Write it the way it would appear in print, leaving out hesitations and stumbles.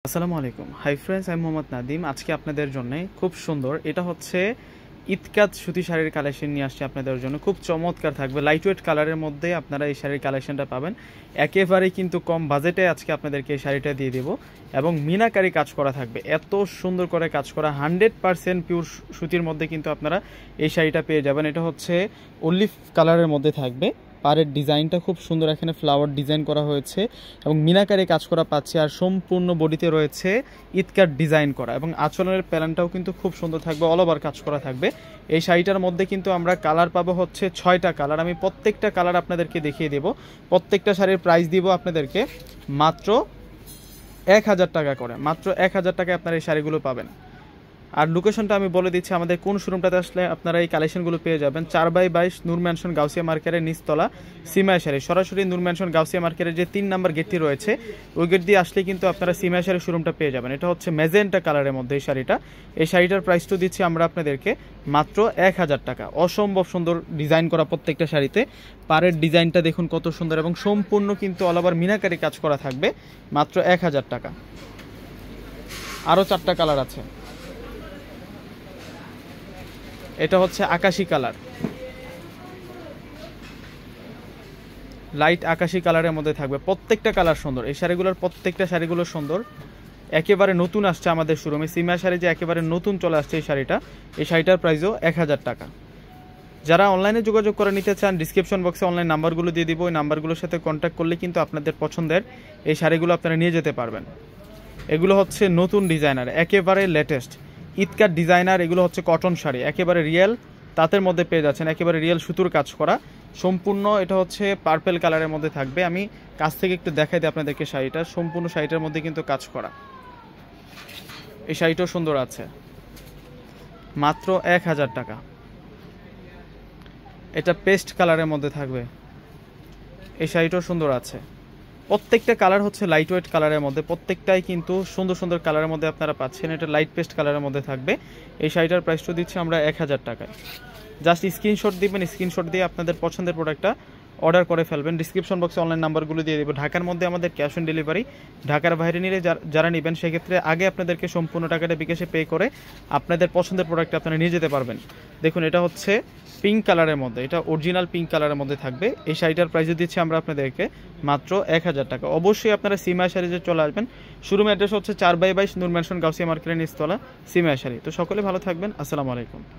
আসসালামু আলাইকুম। Hi friends, আমি মোহাম্মদ নাদিম। আজকে আপনাদের জন্য খুব সুন্দর, এটা হচ্ছে ইতকাত সুতি শাড়ির কালেকশন নিয়ে আসছি আপনাদের জন্য। খুব চমৎকার থাকবে, লাইট ওয়েট কালারের মধ্যে আপনারা এই শাড়ির কালেকশনটা পাবেন একেবারেই কিন্তু কম বাজেটে। আজকে আপনাদেরকে এই শাড়িটা দিয়ে দেবো এবং মিনাকারি কাজ করা থাকবে, এত সুন্দর করে কাজ করা, 100% পিওর সুতির মধ্যে কিন্তু আপনারা এই শাড়িটা পেয়ে যাবেন। এটা হচ্ছে অলিভ কালারের মধ্যে থাকবে, পাড়ের ডিজাইনটা খুব সুন্দর, এখানে ফ্লাওয়ার ডিজাইন করা হয়েছে এবং মিনাকারে কাজ করা পাচ্ছি। আর সম্পূর্ণ বডিতে রয়েছে ইতকার ডিজাইন করা এবং আঁচলের প্যাটার্নটাও কিন্তু খুব সুন্দর থাকবে, অল ওভার কাজ করা থাকবে। এই শাড়িটার মধ্যে কিন্তু আমরা কালার পাবো হচ্ছে 6টা কালার। আমি প্রত্যেকটা কালার আপনাদেরকে দেখিয়ে দেব। প্রত্যেকটা শাড়ির প্রাইস দিব আপনাদেরকে মাত্র 1000 টাকা করে। মাত্র 1000 টাকায় আপনারা এই শাড়িগুলো পাবেন। আর লোকেশনটা আমি বলে দিচ্ছি, আমাদের কোন শোরুমটাতে আসলে আপনারা এই কালেকশনগুলো পেয়ে যাবেন। 4/22 নূর ম্যানশন গাউসিয়া মার্কেটের নিচতলা, সিমায়া শাড়ি। সরাসরি নূর ম্যানশন গাউসিয়া মার্কেটের যে 3 নম্বর গেটটি রয়েছে, ওই গেট দিয়ে আসলে কিন্তু আপনারা সিমায়া শাড়ির শোরুমটা পেয়ে যাবেন। এটা হচ্ছে ম্যাজেন্টা কালারের মধ্যে এই শাড়িটা। এই শাড়িটার প্রাইসটা দিচ্ছি আমরা আপনাদেরকে মাত্র 1000 টাকা। অসম্ভব সুন্দর ডিজাইন করা প্রত্যেকটা শাড়িতে। পাড়ের ডিজাইনটা দেখুন কত সুন্দর এবং সম্পূর্ণ কিন্তু অল ওভার মিনাকারি কাজ করা থাকবে, মাত্র 1000 টাকা। আরও 4টা কালার আছে। এটা হচ্ছে আকাশি কালার, লাইট আকাশি কালারের মধ্যে থাকবে। প্রত্যেকটা কালার সুন্দর, এই শাড়িগুলোর প্রত্যেকটা শাড়িগুলো সুন্দর, একেবারে নতুন আসছে আমাদের শোরুমে। সিমিয়া শাড়ি যে একেবারে নতুন চলে আসছে এই শাড়িটা। এই শাড়িটার প্রাইসও 1000 টাকা। যারা অনলাইনে যোগাযোগ করে নিতে চান, ডিসক্রিপশন বক্সে অনলাইন নাম্বারগুলো দিয়ে দিব। ওই নাম্বারগুলোর সাথে কন্ট্যাক্ট করলে কিন্তু আপনাদের পছন্দের এই শাড়িগুলো আপনারা নিয়ে যেতে পারবেন। এগুলো হচ্ছে নতুন ডিজাইনার, একেবারে লেটেস্ট ইতকার ডিজাইনার। এগুলো হচ্ছে কটন শাড়ি, একেবারে রিয়েল তাঁতের মধ্যে পেয়ে যাচ্ছেন, একেবারে রিয়েল সুতোর কাজ করা সম্পূর্ণ। এটা হচ্ছে পার্পেল কালারের মধ্যে থাকবে। আমি কাছ থেকে একটু দেখাই দিই আপনাদেরকে শাড়িটা। সম্পূর্ণ শাড়িটার মধ্যে কিন্তু কাজ করা। এই শাড়িটাও সুন্দর আছে, মাত্র 1000 টাকা। এটা পেস্ট কালারের মধ্যে থাকবে, এই শাড়িটাও সুন্দর আছে। প্রত্যেকটা কালার হচ্ছে লাইট ওয়েট কালারের মধ্যে, প্রত্যেকটাই কিন্তু সুন্দর সুন্দর কালারের মধ্যে আপনারা পাচ্ছেন। এটা লাইট পেস্ট কালারের মধ্যে থাকবে। এই শাড়িটার প্রাইসটা দিচ্ছি আমরা 1000 টাকায়। জাস্ট স্ক্রিনশট দিবেন, স্ক্রিনশট দিয়ে আপনাদের পছন্দের প্রোডাক্টটা অর্ডার করে ফেলবেন। ডিসক্রিপশন বক্সে অনলাইন নাম্বারগুলো দিয়ে দেবো। ঢাকার মধ্যে আমাদের ক্যাশ অন ডেলিভারি, ঢাকার বাইরে নিলে যারা নেবেন সেক্ষেত্রে আগে আপনাদেরকে সম্পূর্ণ টাকাটা বিকাশে পে করে আপনাদের পছন্দের প্রোডাক্টটা আপনারা নিয়ে যেতে পারবেন। দেখুন, এটা হচ্ছে পিঙ্ক কালারের মধ্যে, এটা অরিজিনাল পিঙ্ক কালারের মধ্যে থাকবে। এই শাড়িটার প্রাইস দিচ্ছি আমরা আপনাদেরকে মাত্র 1000 টাকা। অবশ্যই আপনারা সিমায়া শাড়িতে চলে আসবেন। শোরুম অ্যাড্রেস হচ্ছে 4/22 নূর ম্যানশন গাউসিয়া মার্কেটের নিচতলা, সিমায়া শাড়ি। তো সকলে ভালো থাকবেন। আসসালামু আলাইকুম।